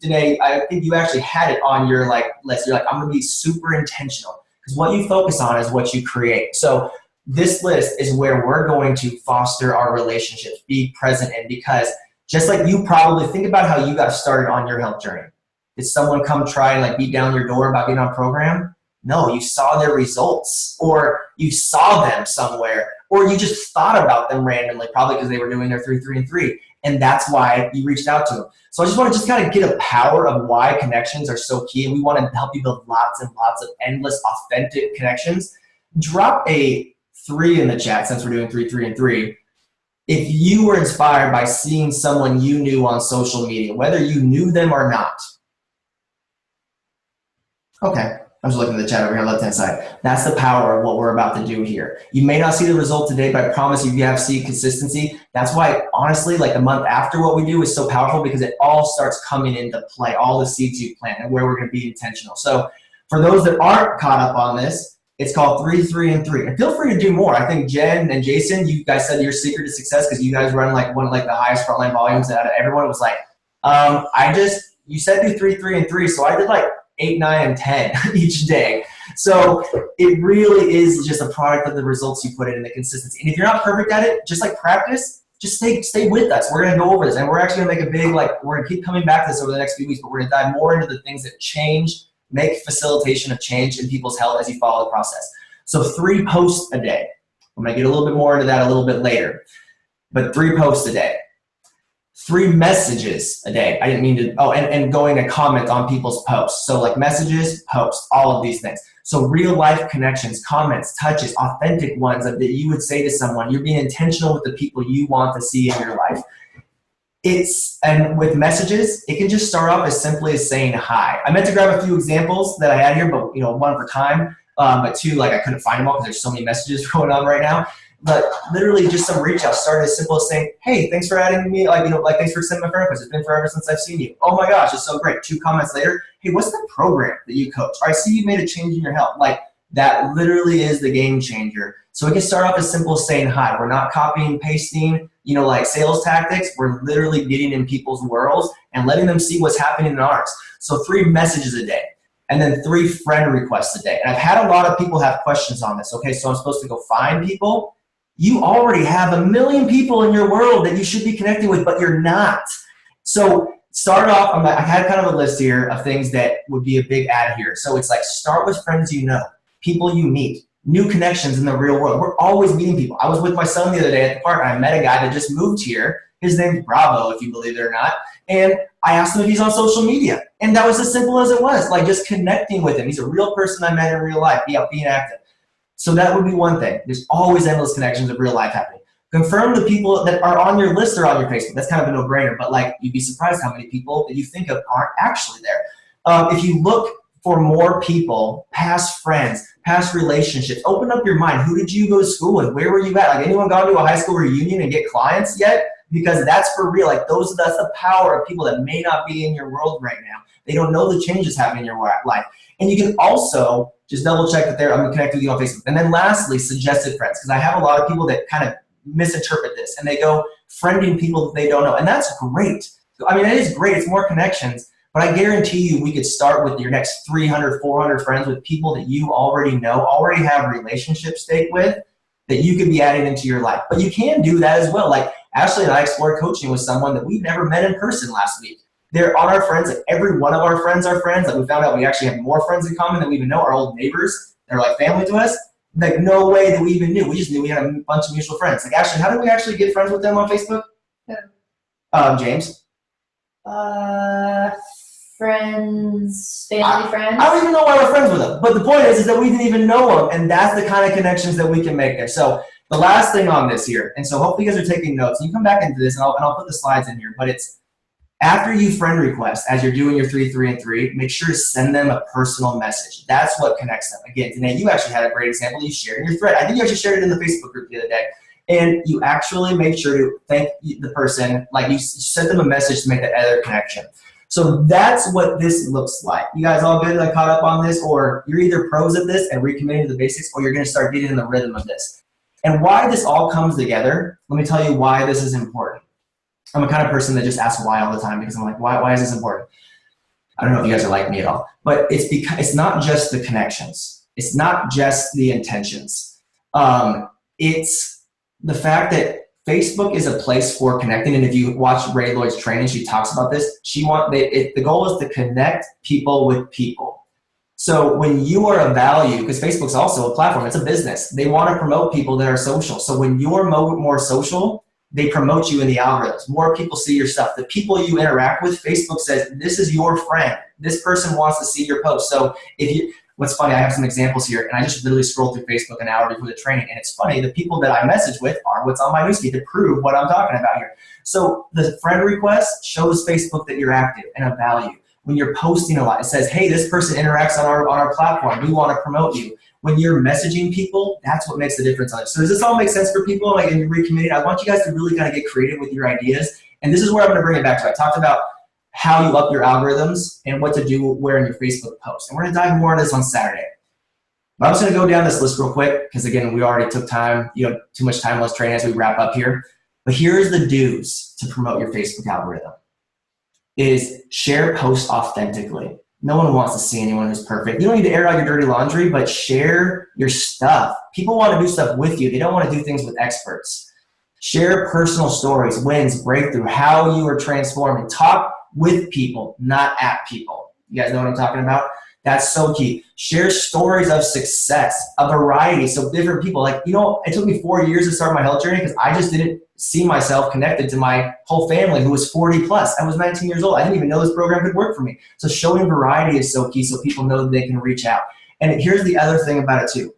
Danae, I think you actually had it on your like list. You're like, I'm going to be super intentional, because what you focus on is what you create. So this list is where we're going to foster our relationships, be present in, because just like you probably think about how you got started on your health journey. Did someone come try and like beat down your door about getting on program? No, you saw their results, or you saw them somewhere or you just thought about them randomly, probably because they were doing their 3, 3, and 3. And that's why you reached out to them. So I just want to kind of get a power of why connections are so key. And we want to help you build lots and lots of endless, authentic connections. Drop a 3 in the chat since we're doing 3, 3, and 3. If you were inspired by seeing someone you knew on social media, whether you knew them or not. Okay, I'm just looking at the chat over here on the left-hand side. That's the power of what we're about to do here. You may not see the result today, but I promise you have seen consistency. That's why, honestly, like the month after what we do is so powerful because it all starts coming into play, all the seeds you plant and where we're going to be intentional. So for those that aren't caught up on this, it's called 3, 3, and 3. And feel free to do more. I think Jen and Jason, you guys said your secret to success because you guys run like one of like the highest frontline volumes out of everyone. It was like, you said do 3, 3, and 3. So I did like 8, 9, and 10 each day. So it really is just a product of the results you put in and the consistency. And if you're not perfect at it, just like practice, just stay with us. We're going to go over this. And we're actually going to make a big, we're going to keep coming back to this over the next few weeks, but we're going to dive more into the things that change, make facilitation of change in people's health as you follow the process. So 3 posts a day. I'm going to get a little bit more into that a little bit later. But 3 posts a day. 3 messages a day. I didn't mean to, and going to comment on people's posts. So like messages, posts, all of these things. So real life connections, comments, touches, authentic ones that you would say to someone. You're being intentional with the people you want to see in your life. And with messages, it can just start off as simply as saying hi. I meant to grab a few examples that I had here, but one for time, but 2, I couldn't find them all because there's so many messages going on right now. But literally just some reach out started as simple as saying, hey, thanks for adding me, thanks for sending my friend request. It's been forever since I've seen you. Oh my gosh, it's so great. 2 comments later, hey, what's the program that you coach? Or I see you made a change in your health. That literally is the game changer. So it can start off as simple as saying hi. We're not copying, pasting, sales tactics. We're literally getting in people's worlds and letting them see what's happening in ours. So 3 messages a day. And then 3 friend requests a day. And I've had a lot of people have questions on this. Okay, so I'm supposed to go find people. You already have 1 million people in your world that you should be connecting with, but you're not. So start off, I had kind of a list here of things that would be a big add here. So it's like start with friends you know, people you meet, new connections in the real world. We're always meeting people. I was with my son the other day at the park and I met a guy that just moved here. His name's Bravo, if you believe it or not. And I asked him if he's on social media. And that was as simple as it was, just connecting with him. He's a real person I met in real life, being active. So that would be one thing. There's always endless connections of real life happening. Confirm the people that are on your list or on your Facebook. That's kind of a no-brainer, but you'd be surprised how many people that you think of aren't actually there. If you look for more people, past friends, past relationships, open up your mind. Who did you go to school with? Where were you at? Anyone gone to a high school reunion and get clients yet? Because that's for real. That's the power of people that may not be in your world right now. They don't know the changes happening in your life. And you can also just double check that I'm going to connect with you on Facebook. And then lastly, suggested friends. Because I have a lot of people that kind of misinterpret this and they go friending people that they don't know. And that's great. It is great. It's more connections. But I guarantee you we could start with your next 300, 400 friends with people that you already know, already have relationship stake with, that you could be adding into your life. But you can do that as well. Ashley and I explored coaching with someone that we've never met in person last week. They're on our friends. Every one of our friends are friends. We found out we actually have more friends in common than we even know. Our old neighbors, they're like family to us. No way that we even knew. We just knew we had a bunch of mutual friends. Ashley, how did we actually get friends with them on Facebook? James? Friends, family friends. I don't even know why we're friends with them. But the point is that we didn't even know them. And that's the kind of connections that we can make there. So the last thing on this here, and so hopefully you guys are taking notes. You come back into this, and I'll put the slides in here. But it's after you friend request, as you're doing your 3, 3, and 3, make sure to send them a personal message. That's what connects them. Again, Danae, you actually had a great example. You shared in your thread. I think you actually shared it in the Facebook group the other day. And you actually make sure to thank the person, you sent them a message to make that other connection. So that's what this looks like. You guys all good? Caught up on this? Or you're either pros at this and recommitting to the basics, or you're going to start getting in the rhythm of this. And why this all comes together, let me tell you why this is important. I'm a kind of person that just asks why all the time because I'm like, why is this important? I don't know if you guys are like me at all, but it's because it's not just the connections. It's not just the intentions. It's the fact that Facebook is a place for connecting. And if you watch Ray Lloyd's training, she talks about this. The goal is to connect people with people. So when you are of value, because Facebook's also a platform, it's a business. They want to promote people that are social. So when you're more social, they promote you in the algorithms. More people see your stuff. The people you interact with, Facebook says, this is your friend. This person wants to see your post. So what's funny, I have some examples here, and I just literally scrolled through Facebook an hour before the training, and it's funny, the people that I message with are what's on my newsfeed to prove what I'm talking about here. So the friend request shows Facebook that you're active and of value. When you're posting a lot, it says, hey, this person interacts on our platform. We want to promote you. When you're messaging people, that's what makes the difference on it. So does this all make sense for people like in recommitting? I want you guys to really kind of get creative with your ideas. And this is where I'm going to bring it back to. I talked about how you up your algorithms and what to do where in your Facebook post. And we're going to dive more into this on Saturday. But I'm just going to go down this list real quick because, again, we already took time, too much time let's train as we wrap up here. But here's the do's to promote your Facebook algorithm. Is share posts authentically. No one wants to see anyone who's perfect. You don't need to air out your dirty laundry, but share your stuff. People want to do stuff with you. They don't want to do things with experts. Share personal stories, wins, breakthrough, how you are transforming. Talk with people, not at people. You guys know what I'm talking about? That's so key. Share stories of success, a variety. So different people, it took me 4 years to start my health journey because I just didn't see myself connected to my whole family who was 40 plus. I was 19 years old. I didn't even know this program could work for me. So showing variety is so key so people know that they can reach out. And here's the other thing about it too.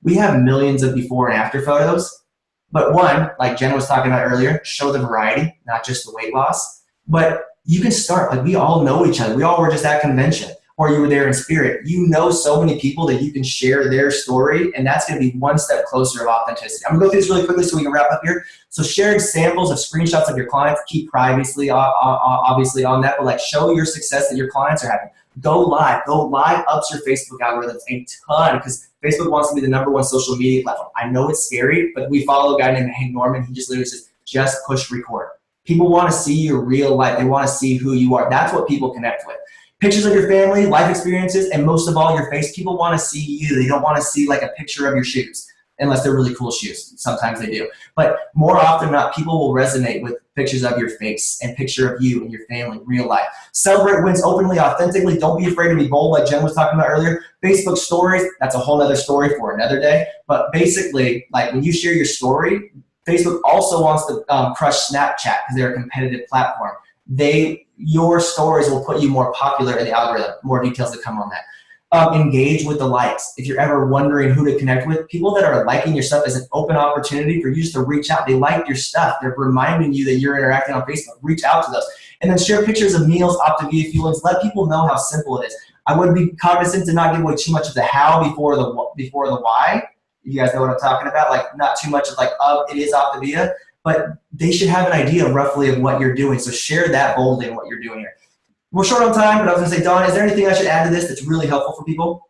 We have millions of before and after photos, but one, like Jen was talking about earlier, show the variety, not just the weight loss. But you can start, we all know each other. We all were just at convention. Or you were there in spirit. You know so many people that you can share their story, and that's going to be one step closer of authenticity. I'm going to go through this really quickly so we can wrap up here. So share examples of screenshots of your clients. Keep privacy obviously on that, but show your success that your clients are having. Go live. Go live ups your Facebook algorithms a ton because Facebook wants to be the #1 social media platform. I know it's scary, but we follow a guy named Hank Norman. He just literally says, just push record. People want to see your real life. They want to see who you are. That's what people connect with. Pictures of your family, life experiences, and most of all, your face. People want to see you. They don't want to see a picture of your shoes, unless they're really cool shoes. Sometimes they do. But more often than not, people will resonate with pictures of your face and picture of you and your family, real life. Celebrate wins openly, authentically. Don't be afraid to be bold like Jen was talking about earlier. Facebook stories, that's a whole other story for another day. But basically, when you share your story, Facebook also wants to crush Snapchat because they're a competitive platform. Your stories will put you more popular in the algorithm. More details to come on that. Engage with the likes. If you're ever wondering who to connect with, people that are liking your stuff is an open opportunity for you just to reach out. They like your stuff. They're reminding you that you're interacting on Facebook. Reach out to those. And then share pictures of meals, Optavia fuelings. Let people know how simple it is. I would be cognizant to not give away too much of the how before the why. You guys know what I'm talking about? Not too much of it is Optavia. But they should have an idea roughly of what you're doing. So share that boldly in what you're doing here. We're short on time, but I was going to say, Dawn, is there anything I should add to this that's really helpful for people?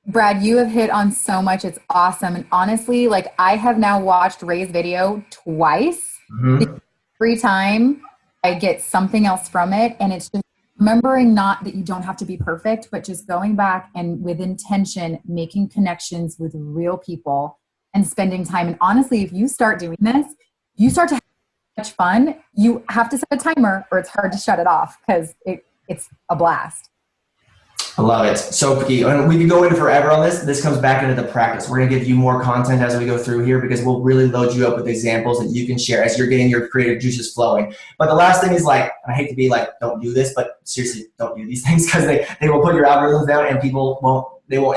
Brad, you have hit on so much. It's awesome. And honestly, I have now watched Ray's video twice. Mm-hmm. Every time I get something else from it. And it's just remembering not that you don't have to be perfect, but just going back and with intention, making connections with real people and spending time. And honestly, if you start doing this, you start to have much fun. You have to set a timer or it's hard to shut it off because it's a blast. I love it. So key. And we could go in forever on this. This comes back into the practice. We're going to give you more content as we go through here because we'll really load you up with examples that you can share as you're getting your creative juices flowing. But the last thing is I hate to be don't do this, but seriously, don't do these things because they will put your algorithms down and people won't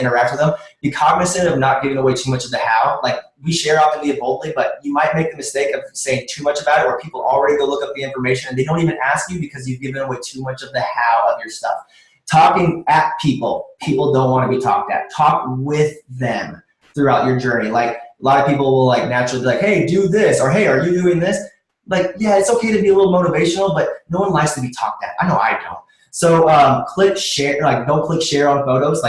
interact with them. Be cognizant of not giving away too much of the how. We share Optavia boldly, but you might make the mistake of saying too much about it or people already go look up the information and they don't even ask you because you've given away too much of the how of your stuff. Talking at people don't want to be talked at. Talk with them throughout your journey. A lot of people will naturally be hey, do this, or hey, are you doing this? Yeah, it's okay to be a little motivational, but no one likes to be talked at. I know I don't. So click share, don't click share on photos.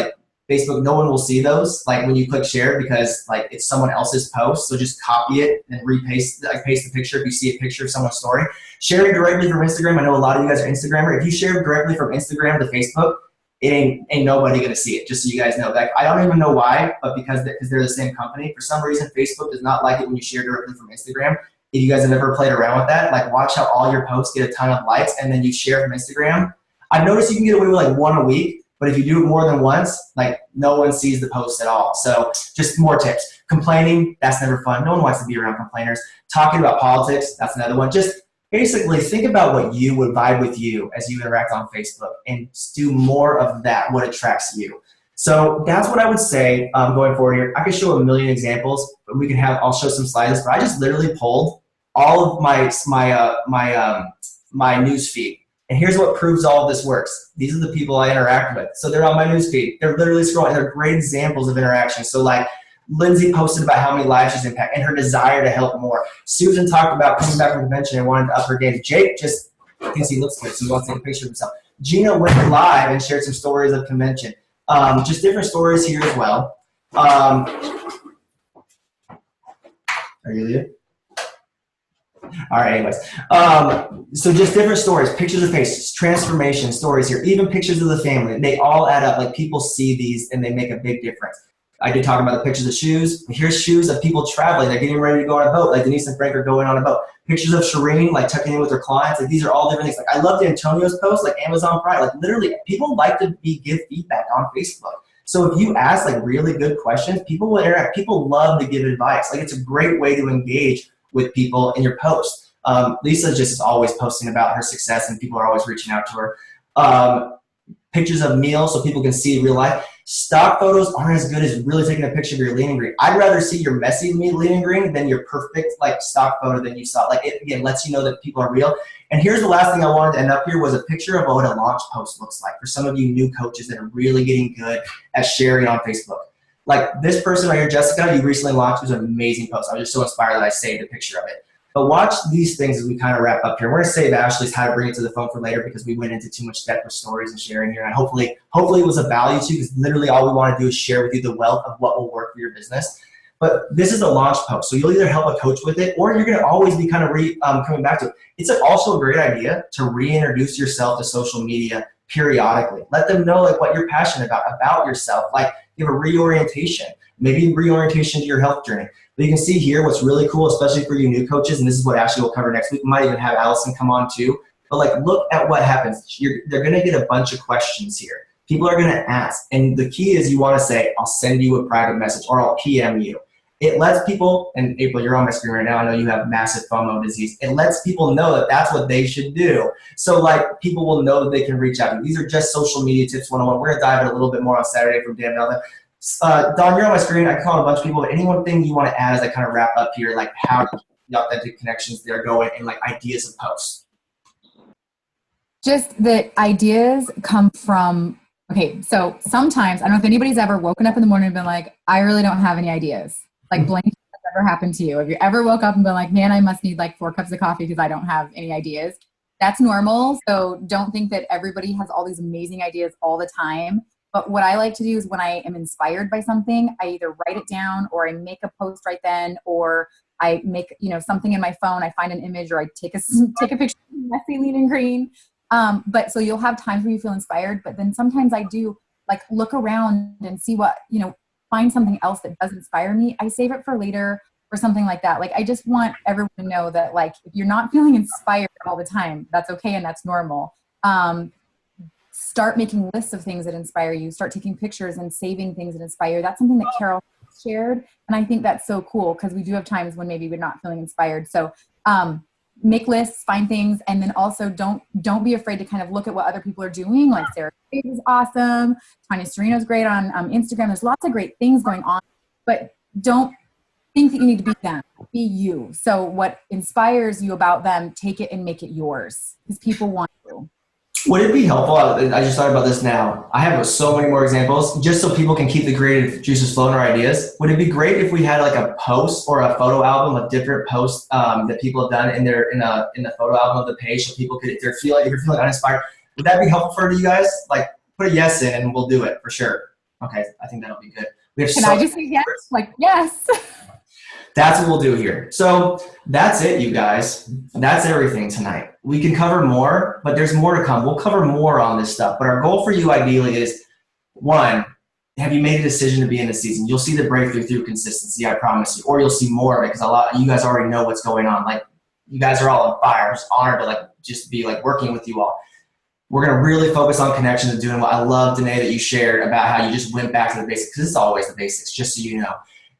Facebook, no one will see those when you click share because it's someone else's post. So just copy it and paste the picture if you see a picture of someone's story. Sharing directly from Instagram. I know a lot of you guys are Instagrammer. If you share directly from Instagram to Facebook, it ain't nobody gonna see it. Just so you guys know that. I don't even know why, but because they're the same company. For some reason, Facebook does not like it when you share directly from Instagram. If you guys have ever played around with that, watch how all your posts get a ton of likes and then you share from Instagram. I've noticed you can get away with 1 a week. But if you do it more than once, like no one sees the post at all. So just more tips. Complaining, that's never fun. No one wants to be around complainers. Talking about politics, that's another one. Just basically think about what you would vibe with you as you interact on Facebook and do more of that, what attracts you. So that's what I would say going forward here. I could show a million examples, but I'll show some slides, but I just literally pulled all of my news feed. And here's what proves all of this works. These are the people I interact with. So they're on my news feed. They're literally scrolling. They're great examples of interaction. So like Lindsay posted about how many lives she's impacted and her desire to help more. Susan talked about coming back from convention and wanted to up her game. Jake just thinks he looks good, so he wants to take a picture of himself. Gina went live and shared some stories of convention. Just different stories here as well. Are you leaving? All right, anyways. So just different stories, pictures of faces, transformation stories here, even pictures of the family. They all add up. Like people see these and they make a big difference. I did talk about the pictures of shoes. Here's shoes of people traveling. They're getting ready to go on a boat. Like Denise and Frank are going on a boat. Pictures of Shireen, like checking in with their clients. Like these are all different things. Like I loved Antonio's post, like Amazon Prime. Like literally, people like to give feedback on Facebook. So if you ask like really good questions, people will interact. People love to give advice. Like it's a great way to engage with people in your post. Lisa just is always posting about her success and people are always reaching out to her. Pictures of meals so people can see real life. Stock photos aren't as good as really taking a picture of your lean and green. I'd rather see your messy lean and green than your perfect like stock photo that you saw. Like it again lets you know that people are real. And here's the last thing I wanted to end up here was a picture of what a launch post looks like for some of you new coaches that are really getting good at sharing on Facebook. Like this person right here, Jessica, you recently launched. It was an amazing post. I was just so inspired that I saved a picture of it. But watch these things as we kind of wrap up here. We're going to save Ashley's how to bring it to the phone for later because we went into too much depth with stories and sharing here. And hopefully it was of value to you because literally all we want to do is share with you the wealth of what will work for your business. But this is a launch post. So you'll either help a coach with it or you're going to always be kind of coming back to it. It's also a great idea to reintroduce yourself to social media periodically. Let them know like what you're passionate about yourself. Like give a reorientation, maybe reorientation to your health journey. But you can see here what's really cool, especially for you new coaches, and this is what Ashley will cover next week. We might even have Allison come on too. But like, look at what happens. They're going to get a bunch of questions here. People are going to ask. And the key is you want to say, I'll send you a private message or I'll PM you. It lets people, and April, you're on my screen right now. I know you have massive FOMO disease. It lets people know that that's what they should do. So like people will know that they can reach out to you. These are just social media tips 101. We're going to dive in a little bit more on Saturday from Dan Melvin. Don, you're on my screen. I can call on a bunch of people, but anything you want to add as I kind of wrap up here, like how the authentic connections they're going and like ideas of posts? Just the ideas come from, okay, so sometimes, I don't know if anybody's ever woken up in the morning and been like, I really don't have any ideas. Like blank has ever happened to you. If you ever woke up and been like, man, I must need like 4 cups of coffee because I don't have any ideas. That's normal. So don't think that everybody has all these amazing ideas all the time. But what I like to do is when I am inspired by something, I either write it down or I make a post right then, or I make, something in my phone, I find an image or I take a picture of messy, lean and green. But so you'll have times where you feel inspired, but then sometimes I do like look around and see what, find something else that does inspire me. I save it for later or something like that. Like I just want everyone to know that like, if you're not feeling inspired all the time, that's okay. And that's normal. Start making lists of things that inspire you. Start taking pictures and saving things that inspire. That's something that Carol shared. And I think that's so cool because we do have times when maybe we're not feeling inspired. So make lists, find things, and then also don't be afraid to kind of look at what other people are doing. Like Sarah is awesome. Tanya Serino's great on Instagram. There's lots of great things going on, but don't think that you need to be them. Be you. So what inspires you about them, take it and make it yours because people want you. Would it be helpful? I just thought about this now. I have so many more examples just so people can keep the creative juices flowing or ideas. Would it be great if we had like a post or a photo album of different posts that people have done in the photo album of the page so people could, if you're feeling uninspired, would that be helpful for you guys? Like put a yes in and we'll do it for sure. Okay, I think that'll be good. Can I just say yes? Like yes. That's what we'll do here. So that's it, you guys. That's everything tonight. We can cover more, but there's more to come. We'll cover more on this stuff. But our goal for you ideally is, 1, have you made a decision to be in the season? You'll see the breakthrough through consistency, I promise you. Or you'll see more of it because a lot of you guys already know what's going on. Like you guys are all on fire. I'm just honored to just be working with you all. We're going to really focus on connections and doing what I love, Danae, that you shared about how you just went back to the basics, because it's always the basics, just so you know.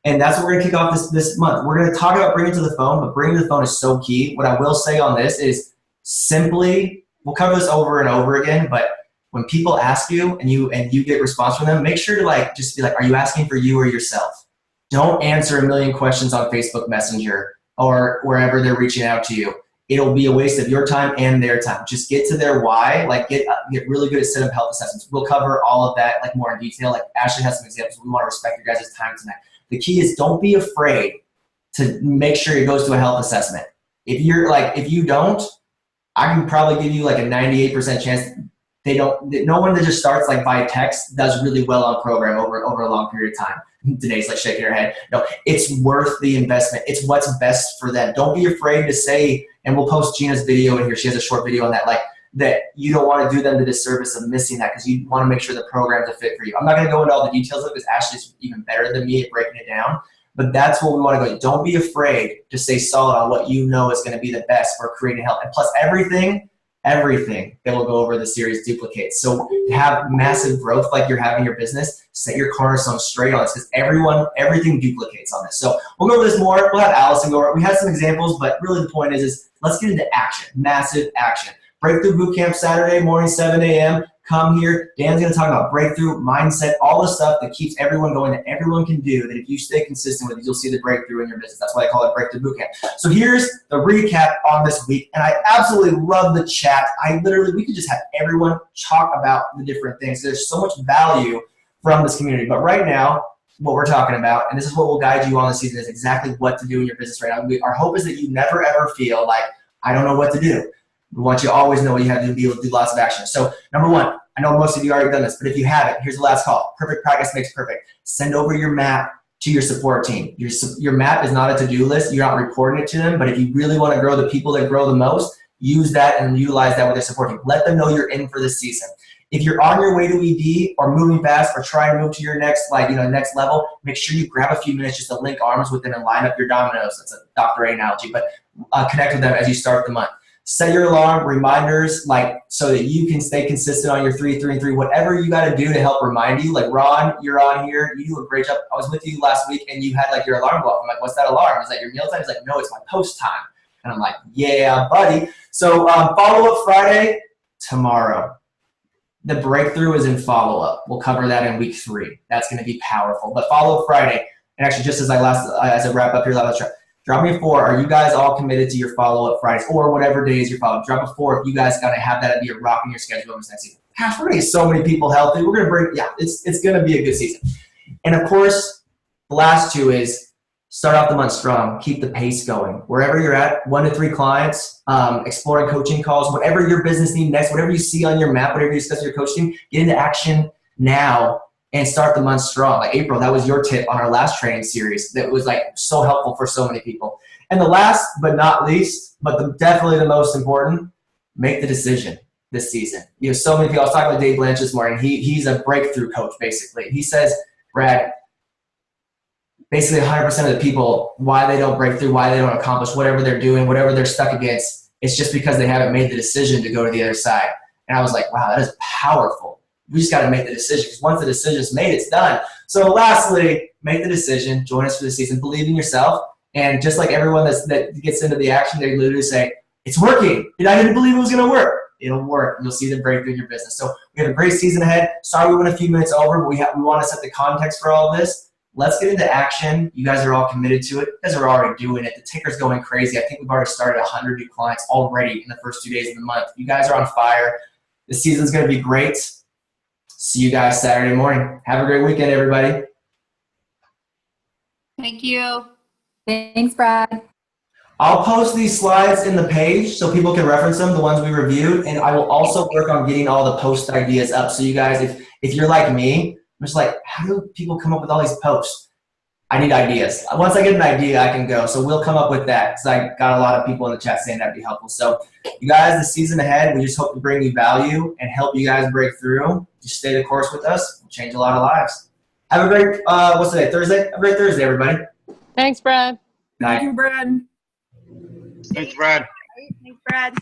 And that's what we're going to kick off this month. We're going to talk about bringing to the phone, but bringing to the phone is so key. What I will say on this is simply, we'll cover this over and over again, but when people ask you and you get response from them, make sure to just be like, are you asking for you or yourself? Don't answer a million questions on Facebook Messenger or wherever they're reaching out to you. It'll be a waste of your time and their time. Just get to their why, get really good at set up health assessments. We'll cover all of that more in detail. Ashley has some examples. We want to respect your guys' time tonight. The key is don't be afraid to make sure it goes to a health assessment. If you don't, I can probably give you a 98% chance no one that just starts by text does really well on program over a long period of time. Danae's shaking her head. No, it's worth the investment. It's what's best for them. Don't be afraid to say, and we'll post Gina's video in here. She has a short video on that, that you don't want to do them the disservice of missing that because you want to make sure the program's a fit for you. I'm not going to go into all the details of it because Ashley's even better than me at breaking it down, but that's what we want to go. Don't be afraid to stay solid on what you know is going to be the best for creating health. And plus everything that we'll go over the series duplicates. So to have massive growth like you're having your business, set your cornerstone straight on this because everything duplicates on this. So we'll go over this more. We'll have Allison go over it. We had some examples, but really the point is let's get into action, massive action. Breakthrough Bootcamp Saturday morning, 7 a.m. Come here. Dan's going to talk about breakthrough, mindset, all the stuff that keeps everyone going, that everyone can do, that if you stay consistent with it, you'll see the breakthrough in your business. That's why I call it Breakthrough Bootcamp. So here's the recap on this week, and I absolutely love the chat. We could just have everyone talk about the different things. There's so much value from this community. But right now, what we're talking about, and this is what will guide you on the season, is exactly what to do in your business right now. Our hope is that you never, ever feel like, I don't know what to do. We want you to always know what you have to do, be able to do lots of action. So number one, I know most of you already done this, but if you haven't, here's the last call. Perfect practice makes perfect. Send over your map to your support team. Your map is not a to-do list. You're not reporting it to them, but if you really want to grow the people that grow the most, use that and utilize that with their support team. Let them know you're in for this season. If you're on your way to ED or moving fast or trying to move to your next, next level, make sure you grab a few minutes just to link arms with them and line up your dominoes. That's a Dr. A analogy, but connect with them as you start the month. Set your alarm reminders, so that you can stay consistent on your 3, 3, and 3. Whatever you got to do to help remind you. Ron, you're on here. You do a great job. I was with you last week, and you had your alarm go off. I'm like, what's that alarm? Is that your meal time? He's like, no, it's my post time. And I'm like, yeah, buddy. So follow up Friday tomorrow. The breakthrough is in follow up. We'll cover that in week 3. That's going to be powerful. But follow up Friday, and actually, just as I wrap up here, drop me a 4. Are you guys all committed to your follow-up Fridays or whatever days your follow-up? Drop a 4 if you guys got to have that be a rock in your schedule this next season. Gosh, we're going to get so many people healthy. We're going to it's going to be a good season. And of course, the last 2 is start off the month strong. Keep the pace going. Wherever you're at, 1 to 3 clients, exploring coaching calls, whatever your business needs next, whatever you see on your map, whatever you discuss with your coach team, get into action now. And start the month strong. April, that was your tip on our last training series that was so helpful for so many people. And the last but not least, but definitely the most important, make the decision this season. So many people, I was talking with Dave Blanche this morning. He's a breakthrough coach, basically. He says, Brad, basically 100% of the people, why they don't break through, why they don't accomplish whatever they're doing, whatever they're stuck against, it's just because they haven't made the decision to go to the other side. And I was like, wow, that is powerful. We just got to make the decision because once the decision is made, it's done. So lastly, make the decision. Join us for the season. Believe in yourself. And just like everyone that gets into the action, they literally say, it's working. And I didn't believe it was going to work. It'll work. You'll see the breakthrough in your business. So we have a great season ahead. Sorry we went a few minutes over, but we want to set the context for all of this. Let's get into action. You guys are all committed to it. You guys are already doing it. The ticker's going crazy. I think we've already started 100 new clients already in the first 2 days of the month. You guys are on fire. The season's going to be great. See you guys Saturday morning. Have a great weekend, everybody. Thank you. Thanks, Brad. I'll post these slides in the page so people can reference them, the ones we reviewed, and I will also work on getting all the post ideas up. So you guys, if you're like me, I'm just how do people come up with all these posts? I need ideas. Once I get an idea, I can go. So we'll come up with that because I got a lot of people in the chat saying that'd be helpful. So you guys, the season ahead, we just hope to bring you value and help you guys break through. Just stay the course with us. We'll change a lot of lives. Have a great, what's today, Thursday? Have a great Thursday, everybody. Thanks, Brad. Night. Thank you, Brad. Thanks, Brad. Thanks, Brad.